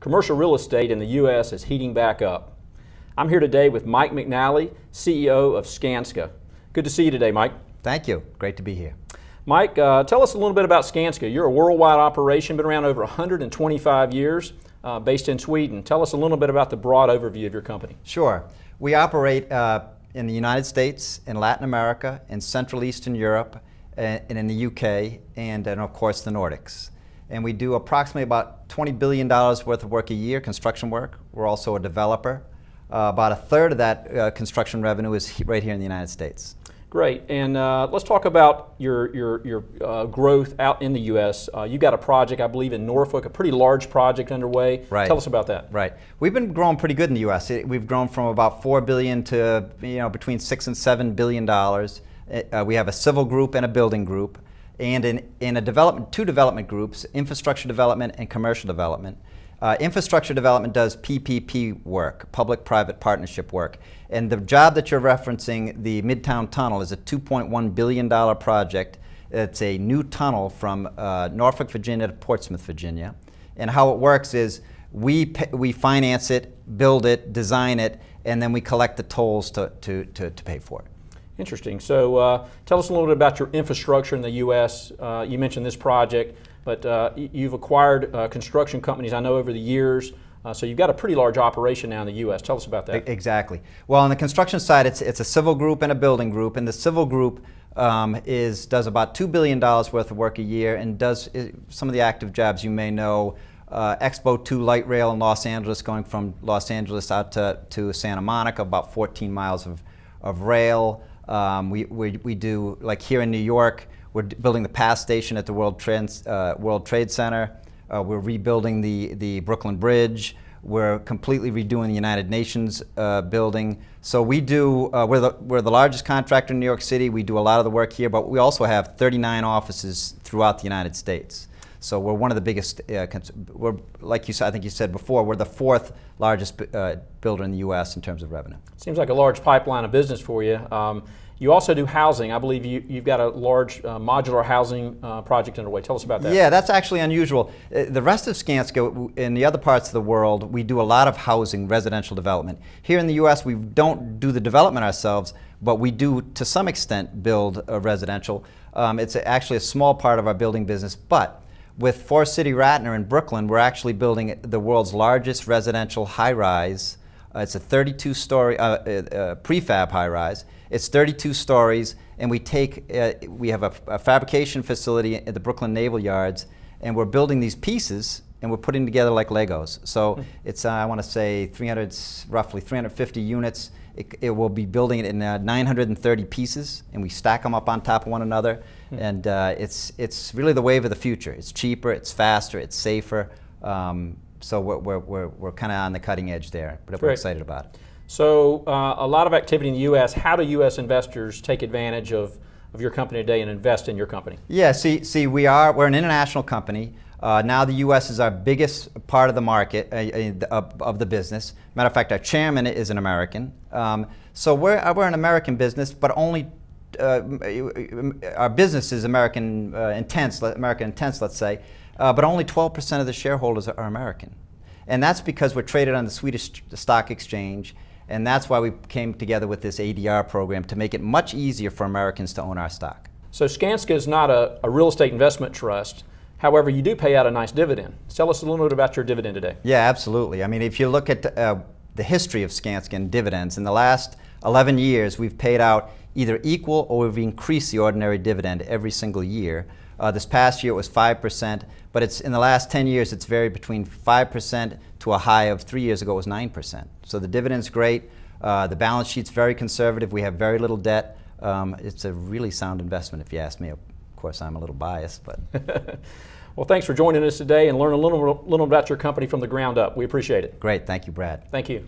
commercial real estate in the U.S. is heating back up. I'm here today with Mike McNally, CEO of Skanska. Good to see you today, Mike. Thank you. Great to be here. Mike, tell us a little bit about Skanska. You're a worldwide operation, been around over 125 years, based in Sweden. Tell us a little bit about the broad overview of your company. Sure. We operate in the United States, in Latin America, in Central Eastern Europe, and in the UK, and of course the Nordics. And we do approximately about $20 billion worth of work a year, construction work. We're also a developer. About a third of that construction revenue is right here in the United States. Great, and let's talk about your growth out in the U.S. You've got a project, I believe, in Norfolk, a pretty large project underway. Right. Tell us about that. Right. We've been growing pretty good in the U.S. We've grown from about $4 billion to between $6 and $7 billion. We have a civil group and a building group, and in a development, two development groups: infrastructure development and commercial development. Infrastructure development does PPP work, public-private partnership work. And the job that you're referencing, the Midtown Tunnel, is a $2.1 billion project. It's a new tunnel from Norfolk, Virginia to Portsmouth, Virginia. And how it works is we finance it, build it, design it, and then we collect the tolls to pay for it. Interesting. So tell us a little bit about your infrastructure in the U.S. You mentioned this project, but you've acquired construction companies, I know, over the years. So you've got a pretty large operation now in the U.S. Tell us about that. Exactly. Well, on the construction side, it's a civil group and a building group, and the civil group does about $2 billion worth of work a year and does some of the active jobs you may know. Expo 2 light rail in Los Angeles, going from Los Angeles out to Santa Monica, about 14 miles of rail. We do, like here in New York, we're building the PASS station at the World Trade Center. We're rebuilding the Brooklyn Bridge. We're completely redoing the United Nations building. So we do, we're the largest contractor in New York City. We do a lot of the work here, but we also have 39 offices throughout the United States. So we're one of the biggest, we're, like you said, I think you said before, we're the fourth largest builder in the U.S. in terms of revenue. Seems like a large pipeline of business for you. You also do housing. I believe you've got a large modular housing project underway. Tell us about that. Yeah, that's actually unusual. The rest of Skanska, in the other parts of the world, we do a lot of housing, residential development. Here in the U.S., we don't do the development ourselves, but we do, to some extent, build residential. It's actually a small part of our building business, but with Forest City Ratner in Brooklyn, we're actually building the world's largest residential high-rise. It's a 32-story prefab high-rise. It's 32 stories, and we have a fabrication facility at the Brooklyn Naval Yards, and we're building these pieces, and we're putting together like Legos. So it's, I want to say, roughly 350 units. It will be building it in 930 pieces, and we stack them up on top of one another. And it's really the wave of the future. It's cheaper, it's faster, it's safer. So we're kind of on the cutting edge there, but we're excited about it. So a lot of activity in the U.S. How do U.S. investors take advantage of your company today and invest in your company? Yeah, see, we're an international company. Now the U.S. is our biggest part of the market, of the business. Matter of fact, our chairman is an American. So we're an American business, but only our business is American intense, let's say, but only 12% of the shareholders are American. And that's because we're traded on the Swedish Stock Exchange, and that's why we came together with this ADR program to make it much easier for Americans to own our stock. So Skanska is not a real estate investment trust. However, you do pay out a nice dividend. Tell us a little bit about your dividend today. Yeah, absolutely. I mean, if you look at the history of Skanska and dividends, in the last 11 years, we've paid out either equal or we've increased the ordinary dividend every single year. This past year it was 5%, but it's in the last 10 years it's varied between 5% to a high of 3 years ago it was 9%. So the dividend's great. The balance sheet's very conservative. We have very little debt. It's a really sound investment if you ask me. Of course, I'm a little biased, but. Well, thanks for joining us today and learn a little about your company from the ground up. We appreciate it. Great. Thank you, Brad. Thank you.